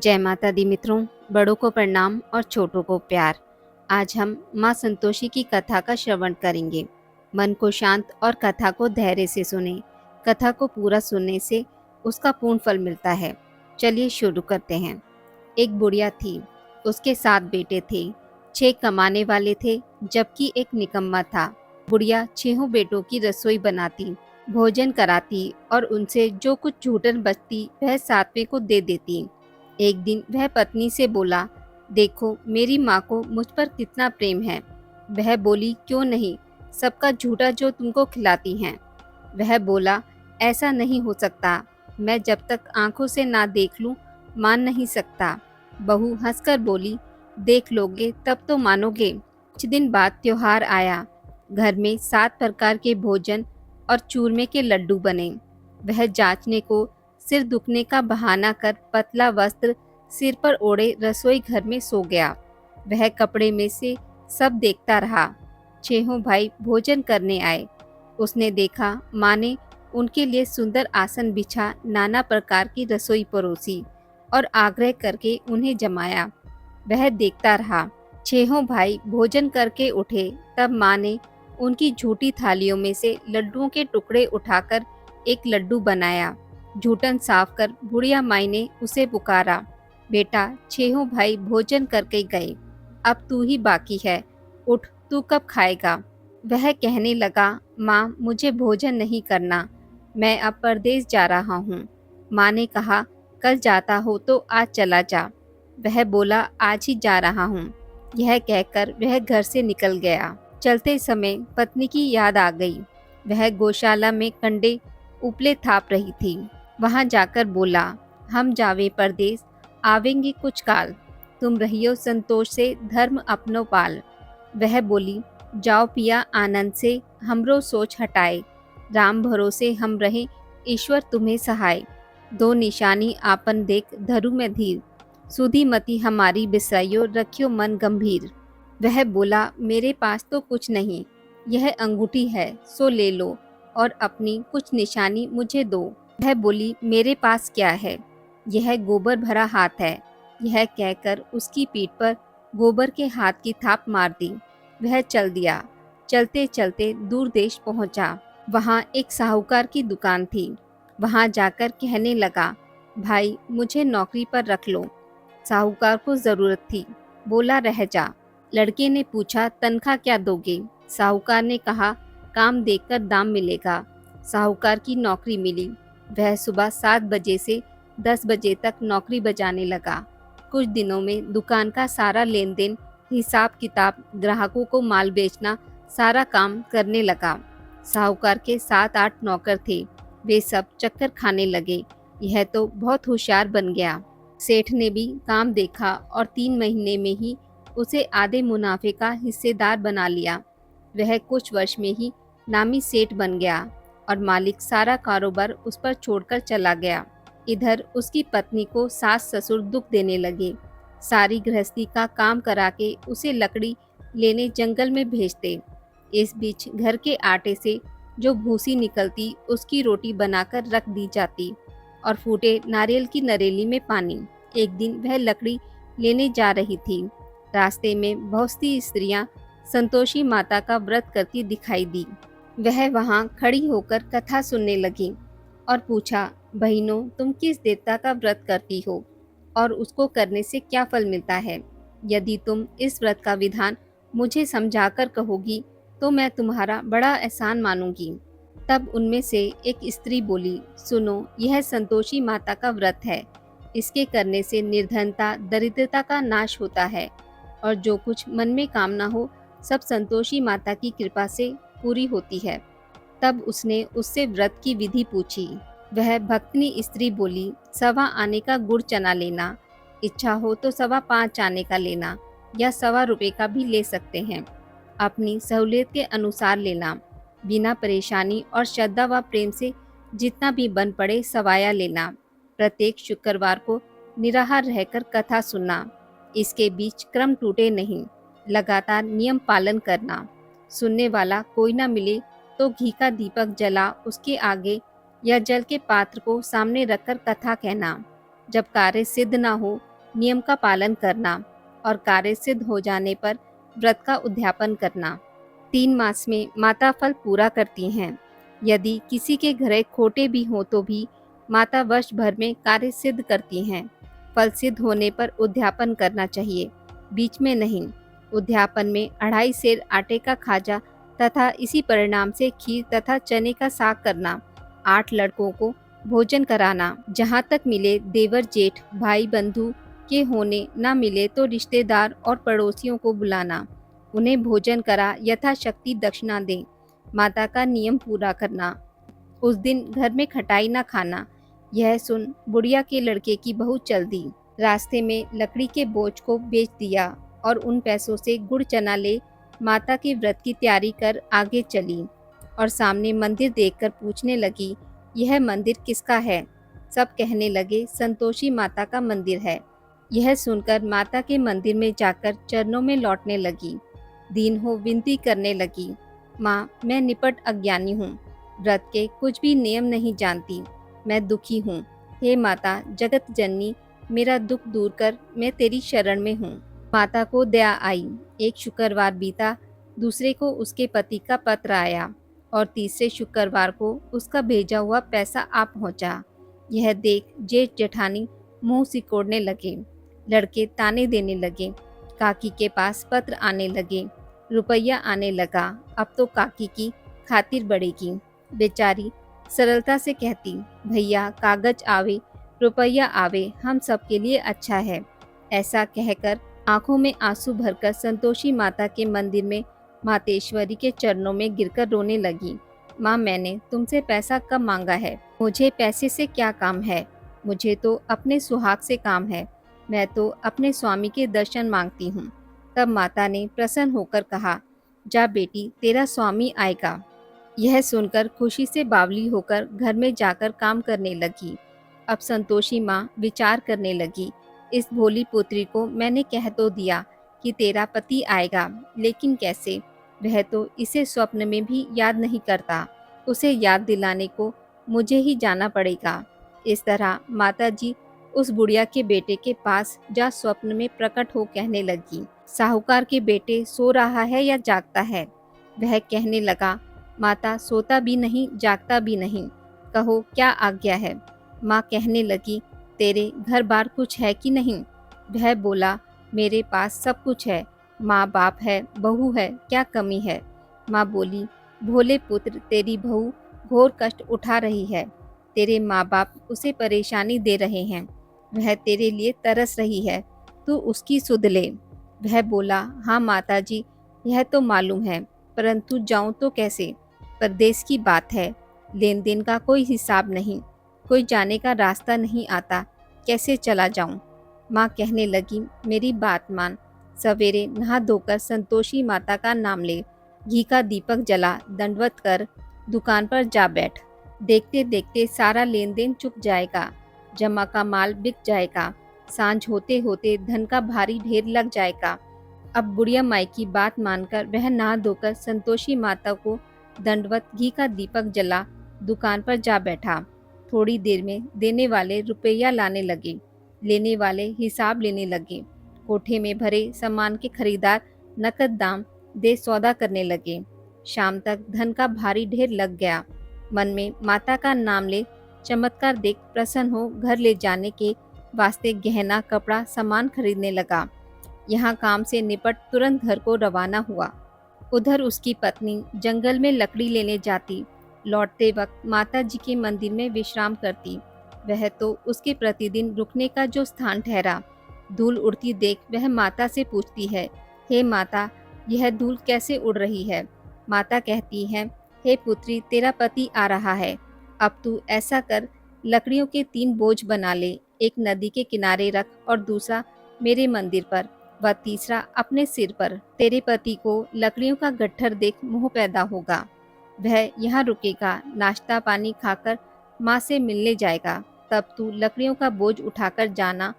जय माता दी मित्रों, बड़ों को प्रणाम और छोटों को प्यार। आज हम माँ संतोषी की कथा का श्रवण करेंगे। मन को शांत और कथा को धैर्य से सुने। कथा को पूरा सुनने से उसका पूर्ण फल मिलता है। चलिए शुरू करते हैं। एक बुढ़िया थी, उसके 7 बेटे थे। 6 कमाने वाले थे जबकि एक निकम्मा था। बुढ़िया 6 बेटों की रसोई बनाती, भोजन कराती और उनसे जो कुछ छूटन बचती वह 7वें को दे देती। एक दिन वह पत्नी से बोला, देखो मेरी माँ को मुझ पर कितना प्रेम है। वह बोली, क्यों नहीं, सबका झूठा जो तुमको खिलाती हैं। वह बोला, ऐसा नहीं हो सकता, मैं जब तक आंखों से ना देख लूं मान नहीं सकता। बहू हंसकर बोली, देख लोगे तब तो मानोगे। कुछ दिन बाद त्योहार आया। घर में 7 प्रकार के भोजन और चूरमे के लड्डू बने। वह जांचने को सिर दुखने का बहाना कर पतला वस्त्र सिर पर ओढ़े रसोई घर में सो गया। वह कपड़े में से सब देखता रहा। 6 भाई भोजन करने आए। उसने देखा माँ ने उनके लिए सुंदर आसन बिछा नाना प्रकार की रसोई परोसी और आग्रह करके उन्हें जमाया। वह देखता रहा। 6 भाई भोजन करके उठे तब माँ ने उनकी झूठी थालियों में से लड्डुओं के टुकड़े उठाकर एक लड्डू बनाया। झूठन साफ कर बुढ़िया माई ने उसे पुकारा, बेटा 6 भाई भोजन करके गए, अब तू ही बाकी है, उठ तू कब खाएगा। वह कहने लगा, माँ मुझे भोजन नहीं करना, मैं अब परदेश जा रहा हूँ। माँ ने कहा, कल जाता हो तो आज चला जा। वह बोला, आज ही जा रहा हूँ। यह कहकर वह घर से निकल गया। चलते समय पत्नी की याद आ गई। वह गौशाला में कंडे उपले थाप रही थी। वहां जाकर बोला, हम जावे परदेस, आवेंगे कुछ काल, तुम रहियो संतोष से धर्म अपनो पाल। वह बोली, जाओ पिया आनंद से, हमरो सोच हटाए, राम भरोसे हम रहे, ईश्वर तुम्हें सहाय। 2 निशानी आपन देख धरु में धीर, सुधी मति हमारी बिसराइयो, रखियो मन गंभीर। वह बोला, मेरे पास तो कुछ नहीं, यह अंगूठी है सो ले लो और अपनी कुछ निशानी मुझे दो। वह बोली, मेरे पास क्या है, यह गोबर भरा हाथ है। यह कहकर उसकी पीठ पर गोबर के हाथ की थाप मार दी। वह चल दिया। चलते चलते दूर देश पहुंचा। वहां एक साहूकार की दुकान थी। वहां जाकर कहने लगा, भाई मुझे नौकरी पर रख लो। साहूकार को जरूरत थी, बोला रह जा। लड़के ने पूछा, तनख्वाह क्या दोगे। साहूकार ने कहा, काम देखकर दाम मिलेगा। साहूकार की नौकरी मिली। वह सुबह 7 बजे से 10 बजे तक नौकरी बजाने लगा। कुछ दिनों में दुकान का सारा लेन देन, हिसाब किताब, ग्राहकों को माल बेचना, सारा काम करने लगा। साहूकार के 7-8 नौकर थे। वे सब चक्कर खाने लगे, यह तो बहुत होशियार बन गया। सेठ ने भी काम देखा और 3 महीने में ही उसे आधे मुनाफे का हिस्सेदार बना लिया। वह कुछ वर्ष में ही नामी सेठ बन गया और मालिक सारा कारोबार उस पर छोड़कर चला गया। इधर उसकी पत्नी को सास ससुर दुख देने लगे। सारी गृहस्थी का काम करा के उसे लकड़ी लेने जंगल में भेजते। इस बीच घर के आटे से जो भूसी निकलती उसकी रोटी बनाकर रख दी जाती और फूटे नारियल की नरेली में पानी। एक दिन वह लकड़ी लेने जा रही थी। रास्ते में बहुत सी स्त्रियां संतोषी माता का व्रत करती दिखाई दी। वह वहां खड़ी होकर कथा सुनने लगी और पूछा, बहनों तुम किस देवता का व्रत करती हो और उसको करने से क्या फल मिलता है। यदि तुम इस व्रत का विधान मुझे समझाकर कहोगी तो मैं तुम्हारा बड़ा एहसान मानूंगी। तब उनमें से एक स्त्री बोली, सुनो, यह संतोषी माता का व्रत है। इसके करने से निर्धनता दरिद्रता का नाश होता है और जो कुछ मन में कामना हो सब संतोषी माता की कृपा से पूरी होती है। तब उसने उससे व्रत की विधि पूछी। वह भक्तनी स्त्री बोली, 1.25 आने का गुड़ चना लेना, इच्छा हो तो 5.25 आने का लेना या 1.25 रुपये का भी ले सकते हैं, अपनी सहूलियत के अनुसार लेना। बिना परेशानी और श्रद्धा व प्रेम से जितना भी बन पड़े सवाया लेना। प्रत्येक शुक्रवार को निराहार रहकर कथा सुनना। इसके बीच क्रम टूटे नहीं, लगातार नियम पालन करना। सुनने वाला कोई ना मिले तो घी का दीपक जला उसके आगे या जल के पात्र को सामने रखकर कथा कहना। जब कार्य सिद्ध ना हो नियम का पालन करना और कार्य सिद्ध हो जाने पर व्रत का उद्यापन करना। 3 मास में माता फल पूरा करती हैं। यदि किसी के घरे खोटे भी हों तो भी माता वर्ष भर में कार्य सिद्ध करती हैं। फल सिद्ध होने पर उद्यापन करना चाहिए, बीच में नहीं। उद्यापन में 2.5 सेर आटे का खाजा तथा इसी परिणाम से खीर तथा चने का साग करना, 8 लड़कों को भोजन कराना, जहाँ तक मिले देवर जेठ भाई बंधु के होने न मिले तो रिश्तेदार और पड़ोसियों को बुलाना, उन्हें भोजन करा यथाशक्ति दक्षिणा दें। माता का नियम पूरा करना, उस दिन घर में खटाई न खाना। यह सुन बुढ़िया के लड़के की बहू चल दी। रास्ते में लकड़ी के बोझ को बेच दिया और उन पैसों से गुड़ चना ले माता के व्रत की तैयारी कर आगे चली और सामने मंदिर देखकर पूछने लगी, यह मंदिर किसका है? सब कहने लगे, संतोषी माता का मंदिर है। यह सुनकर माता के मंदिर में जाकर चरणों में लौटने लगी। दीन हो विनती करने लगी, माँ मैं निपट अज्ञानी हूँ, व्रत के कुछ भी नियम नहीं जानती, मैं दुखी हूँ। हे माता जगत जननी, मेरा दुख दूर कर, मैं तेरी शरण में हूँ। माता को दया आई। एक शुक्रवार बीता, दूसरे को उसके पति का पत्र आया और तीसरे शुक्रवार को उसका भेजा हुआ पैसा आ पहुँचा। यह देख जेठ जेठानी मुंह सिकोड़ने लगे, लड़के ताने देने लगे। काकी के पास पत्र आने लगे, रुपया आने लगा। अब तो काकी की खातिर बढ़ेगी। बेचारी सरलता से कहती, भैया कागज आवे रुपया आवे, हम सबके लिए अच्छा है। ऐसा कहकर आंखों में आंसू भरकर संतोषी माता के मंदिर में मातेश्वरी के चरणों में गिरकर रोने लगी। माँ मैंने तुमसे पैसा कब मांगा है? मुझे पैसे से क्या काम है? मुझे तो अपने सुहाग से काम है। मैं तो अपने स्वामी के दर्शन मांगती हूँ। तब माता ने प्रसन्न होकर कहा, जा बेटी तेरा स्वामी आएगा। यह सुनकर खुशी से बावली होकर घर में जाकर काम करने लगी। अब संतोषी माँ विचार करने लगी, इस भोली पुत्री को मैंने कह तो दिया कि तेरा पति आएगा, लेकिन कैसे? वह तो इसे स्वप्न में भी याद नहीं करता। उसे याद दिलाने को मुझे ही जाना पड़ेगा। इस तरह माताजी उस बुढ़िया के बेटे के पास जा स्वप्न में प्रकट हो कहने लगी, साहूकार के बेटे सो रहा है या जागता है? वह कहने लगा, माता सोता भी नहीं जागता भी नहीं, कहो क्या आज्ञा है? माँ कहने लगी, तेरे घर बार कुछ है कि नहीं? वह बोला, मेरे पास सब कुछ है, माँ बाप है, बहू है, क्या कमी है? माँ बोली, भोले पुत्र तेरी बहू घोर कष्ट उठा रही है, तेरे माँ बाप उसे परेशानी दे रहे हैं, वह तेरे लिए तरस रही है, तू उसकी सुध ले। वह बोला, हाँ माताजी यह तो मालूम है, परंतु जाऊं तो कैसे? परदेश की बात है, लेन देन का कोई हिसाब नहीं, कोई जाने का रास्ता नहीं आता, कैसे चला जाऊं? माँ कहने लगी, मेरी बात मान, सवेरे नहा धोकर संतोषी माता का नाम ले, घी का दीपक जला, दंडवत कर, दुकान पर जा बैठ। देखते देखते सारा लेन देन चुक जाएगा, जमा का माल बिक जाएगा, सांझ होते होते धन का भारी ढेर लग जाएगा। अब बुढ़िया माई की बात मानकर वह नहा धोकर संतोषी माता को दंडवत घी का दीपक जला दुकान पर जा बैठा। थोड़ी देर में देने वाले रुपया लाने लगे, लेने वाले हिसाब लेने लगे। कोठे में भरे सामान के खरीदार नकद दाम दे सौदा करने लगे। शाम तक धन का भारी ढेर लग गया। मन में माता का नाम ले चमत्कार देख प्रसन्न हो घर ले जाने के वास्ते गहना कपड़ा सामान खरीदने लगा। यहाँ काम से निपट तुरंत घर को रवाना हुआ। उधर उसकी पत्नी जंगल में लकड़ी लेने जाती, लौटते वक्त माता जी के मंदिर में विश्राम करती। वह तो उसके प्रतिदिन रुकने का जो स्थान ठहरा। धूल उड़ती देख वह माता से पूछती है, हे माता यह धूल कैसे उड़ रही है? माता कहती है, हे पुत्री तेरा पति आ रहा है, अब तू ऐसा कर लकड़ियों के 3 बोझ बना ले, एक नदी के किनारे रख और दूसरा मेरे मंदिर पर व तीसरा अपने सिर पर। तेरे पति को लकड़ियों का गट्ठर देख मोह पैदा होगा, वह यहाँ रुकेगा, नाश्ता पानी खाकर माँ से मिलने जाएगा। तब तू लकड़ियों का बोझ उठाकर जाना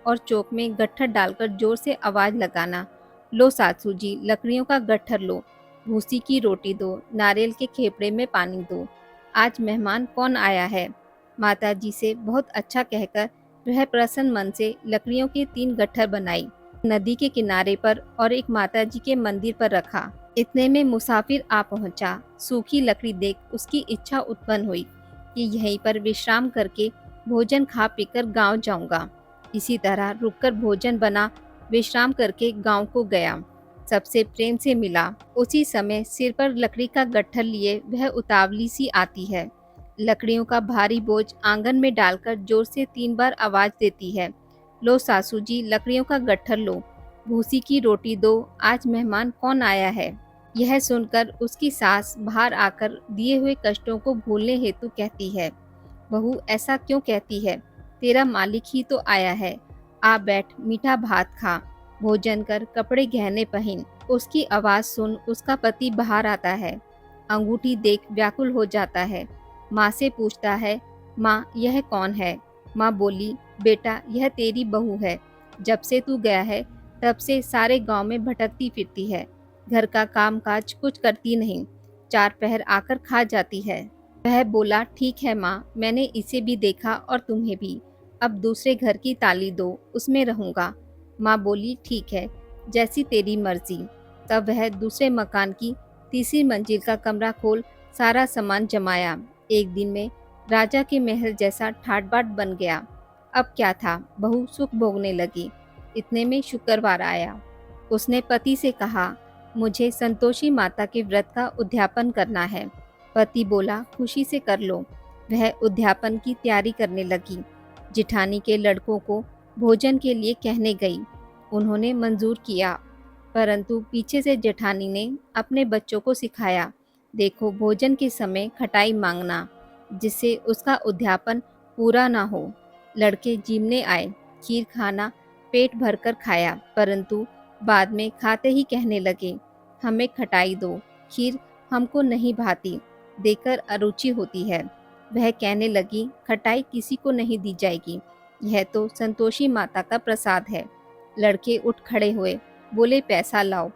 और चौक में गट्ठर डालकर जोर से आवाज लगाना, लो सासू जी लकड़ियों का गट्ठर लो, भूसी की रोटी दो, नारियल के खेपड़े में पानी दो, आज मेहमान कौन आया है? माता जी से बहुत अच्छा कहकर वह प्रसन्न मन से लकड़ियों के 3 गट्ठर बनाई, नदी के किनारे पर और एक माताजी के मंदिर पर रखा। इतने में मुसाफिर आ पहुंचा। सूखी लकड़ी देख उसकी इच्छा उत्पन्न हुई कि यहीं पर विश्राम करके भोजन खा पीकर गांव जाऊंगा। इसी तरह रुककर भोजन बना, विश्राम करके गांव को गया। सबसे प्रेम से मिला। उसी समय सिर पर लकड़ी का गट्ठर लिए वह उतावली सी आती है। लकड़ियों का भारी बोझ आंगन में डालकर जोर से 3 बार आवाज देती है, लो सासू जी, लकड़ियों का गट्ठर लो, भूसी की रोटी दो, आज मेहमान कौन आया है। यह सुनकर उसकी सास बाहर आकर दिए हुए कष्टों को भूलने हेतु कहती है, बहू ऐसा क्यों कहती है, तेरा मालिक ही तो आया है, आ बैठ, मीठा भात खा, भोजन कर, कपड़े गहने पहन। उसकी आवाज सुन उसका पति बाहर आता है। अंगूठी देख व्याकुल हो जाता है। माँ से पूछता है, माँ यह कौन है। माँ बोली, बेटा यह तेरी बहू है, जब से तू गया है तब से सारे गांव में भटकती फिरती है, घर का काम काज कुछ करती नहीं, 4 पहर आकर खा जाती है। वह बोला, ठीक है माँ, मैंने इसे भी देखा और तुम्हें भी, अब दूसरे घर की ताली दो, उसमें रहूंगा। माँ बोली, ठीक है, जैसी तेरी मर्जी। तब वह दूसरे मकान की तीसरी मंजिल का कमरा खोल सारा सामान जमाया। एक दिन में राजा के महल जैसा ठाट बाट बन गया। अब क्या था, बहू सुख भोगने लगी। इतने में शुक्रवार आया। उसने पति से कहा, मुझे संतोषी माता के व्रत का उद्यापन करना है। पति बोला, खुशी से कर लो। वह उद्यापन की तैयारी करने लगी। जिठानी के लड़कों को भोजन के लिए कहने गई। उन्होंने मंजूर किया, परंतु पीछे से जेठानी ने अपने बच्चों को सिखाया, देखो भोजन के समय खटाई मांगना, जिससे उसका उद्यापन पूरा ना हो। लड़के जीमने आए, खीर खाना पेट भरकर खाया, परंतु बाद में खाते ही कहने लगे, हमें खटाई दो, खीर हमको नहीं भाती, देकर अरुचि होती है। वह कहने लगी, खटाई किसी को नहीं दी जाएगी, यह तो संतोषी माता का प्रसाद है। लड़के उठ खड़े हुए, बोले, पैसा लाओ।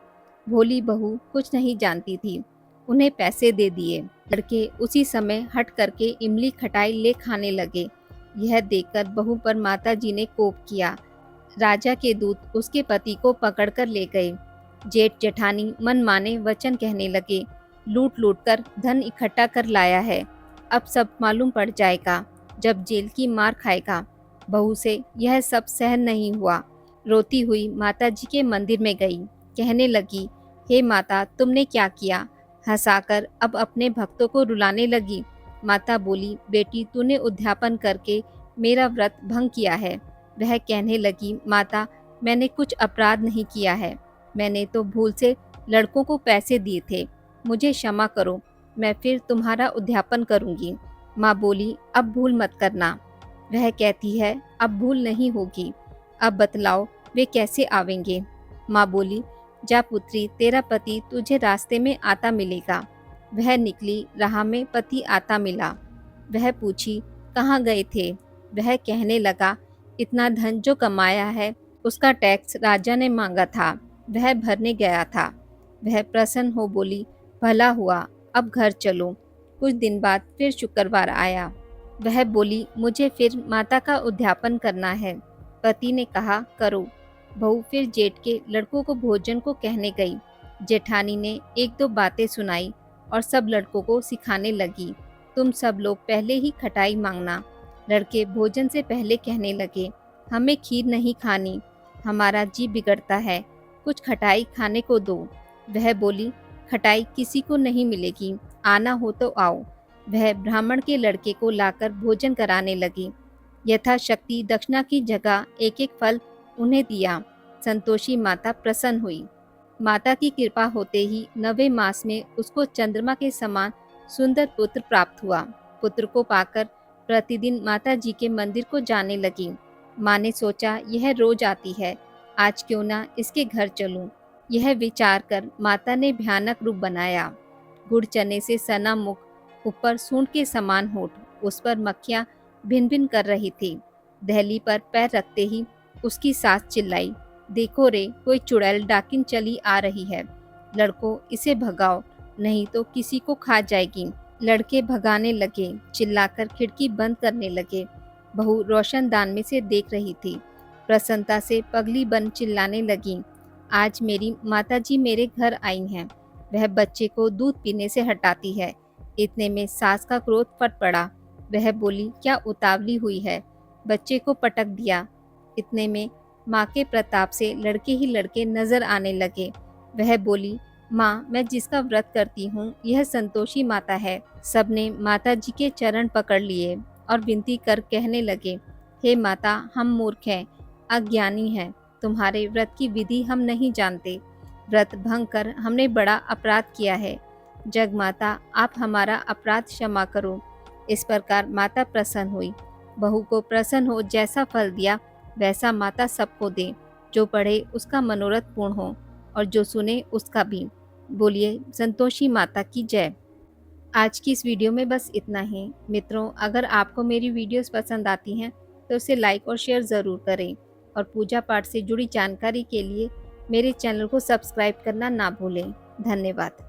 भोली बहू कुछ नहीं जानती थी, उन्हें पैसे दे दिए। लड़के उसी समय हट करके इमली खटाई ले खाने लगे। यह देखकर बहू पर माताजी ने कोप किया। राजा के दूत उसके पति को पकड़कर ले गए। जेठ जेठानी मन माने वचन कहने लगे, लूट लूट कर धन इकट्ठा कर लाया है, अब सब मालूम पड़ जाएगा, जब जेल की मार खाएगा। बहू से यह सब सहन नहीं हुआ। रोती हुई माता जी के मंदिर में गई। कहने लगी, हे माता, तुमने क्या किया। हंसाकर अब अपने भक्तों को रुलाने लगी। माता बोली, बेटी तूने उद्यापन करके मेरा व्रत भंग किया है। वह कहने लगी, माता मैंने कुछ अपराध नहीं किया है, मैंने तो भूल से लड़कों को पैसे दिए थे, मुझे क्षमा करो, मैं फिर तुम्हारा उद्यापन करूंगी। माँ बोली, अब भूल मत करना। वह कहती है, अब भूल नहीं होगी, अब बतलाओ वे कैसे आवेंगे। माँ बोली, जा पुत्री, तेरा पति तुझे रास्ते में आता मिलेगा। वह निकली, राह में पति आता मिला। वह पूछी, कहाँ गए थे। वह कहने लगा, इतना धन जो कमाया है उसका टैक्स राजा ने मांगा था, वह भरने गया था। वह प्रसन्न हो बोली, भला हुआ, अब घर चलो। कुछ दिन बाद फिर शुक्रवार आया। वह बोली, मुझे फिर माता का उद्यापन करना है। पति ने कहा, करो। बहू फिर जेठ के लड़कों को भोजन को कहने गई। जेठानी ने 1-2 बातें सुनाई और सब लड़कों को सिखाने लगी, तुम सब लोग पहले ही खटाई मांगना। लड़के भोजन से पहले कहने लगे, हमें खीर नहीं खानी, हमारा जी बिगड़ता है, कुछ खटाई खाने को दो। वह बोली, खटाई किसी को नहीं मिलेगी, आना हो तो आओ। वह ब्राह्मण के लड़के को लाकर भोजन कराने लगी। यथाशक्ति दक्षिणा की जगह एक एक फल उन्हें दिया। संतोषी माता प्रसन्न हुई। माता की कृपा होते ही 9वें मास में उसको चंद्रमा के समान सुंदर पुत्र प्राप्त हुआ। पुत्र को पाकर प्रतिदिन माता जी के मंदिर को जाने लगी। माँ ने सोचा, यह रोज आती है, आज क्यों ना इसके घर चलूं। यह विचार कर माता ने भयानक रूप बनाया। गुड़ चने से सना मुख, ऊपर सूंड के समान होठ, उस पर मक्खियां भिन भिन कर रही थी। दहली पर पैर रखते ही उसकी सास चिल्लाई, देखो रे, कोई चुड़ैल डाकिन चली आ रही है, लड़कों इसे भगाओ, नहीं तो किसी को खा जाएगी। लड़के भगाने लगे, चिल्लाकर खिड़की बंद करने लगे। बहू रोशनदान में से देख रही थी। प्रसन्नता से पगली बन चिल्लाने लगी, आज मेरी माताजी मेरे घर आई हैं। वह बच्चे को दूध पीने से हटाती है। इतने में सास का क्रोध फट पड़ा। वह बोली, क्या उतावली हुई है, बच्चे को पटक दिया। इतने में माँ के प्रताप से लड़के ही लड़के नजर आने लगे। वह बोली, माँ, मैं जिसका व्रत करती हूँ यह संतोषी माता है। सबने माता जी के चरण पकड़ लिए और विनती कर कहने लगे, हे माता, हम मूर्ख हैं, अज्ञानी हैं, तुम्हारे व्रत की विधि हम नहीं जानते। व्रत भंग कर हमने बड़ा अपराध किया है। जग माता, आप हमारा अपराध क्षमा करो। इस प्रकार माता प्रसन्न हुई। बहू को प्रसन्न हो जैसा फल दिया वैसा माता सबको दे। जो पढ़े उसका मनोरथ पूर्ण हो और जो सुने उसका भी। बोलिए संतोषी माता की जय। आज की इस वीडियो में बस इतना ही। मित्रों, अगर आपको मेरी वीडियोस पसंद आती हैं तो उसे लाइक और शेयर ज़रूर करें और पूजा पाठ से जुड़ी जानकारी के लिए मेरे चैनल को सब्सक्राइब करना ना भूलें। धन्यवाद।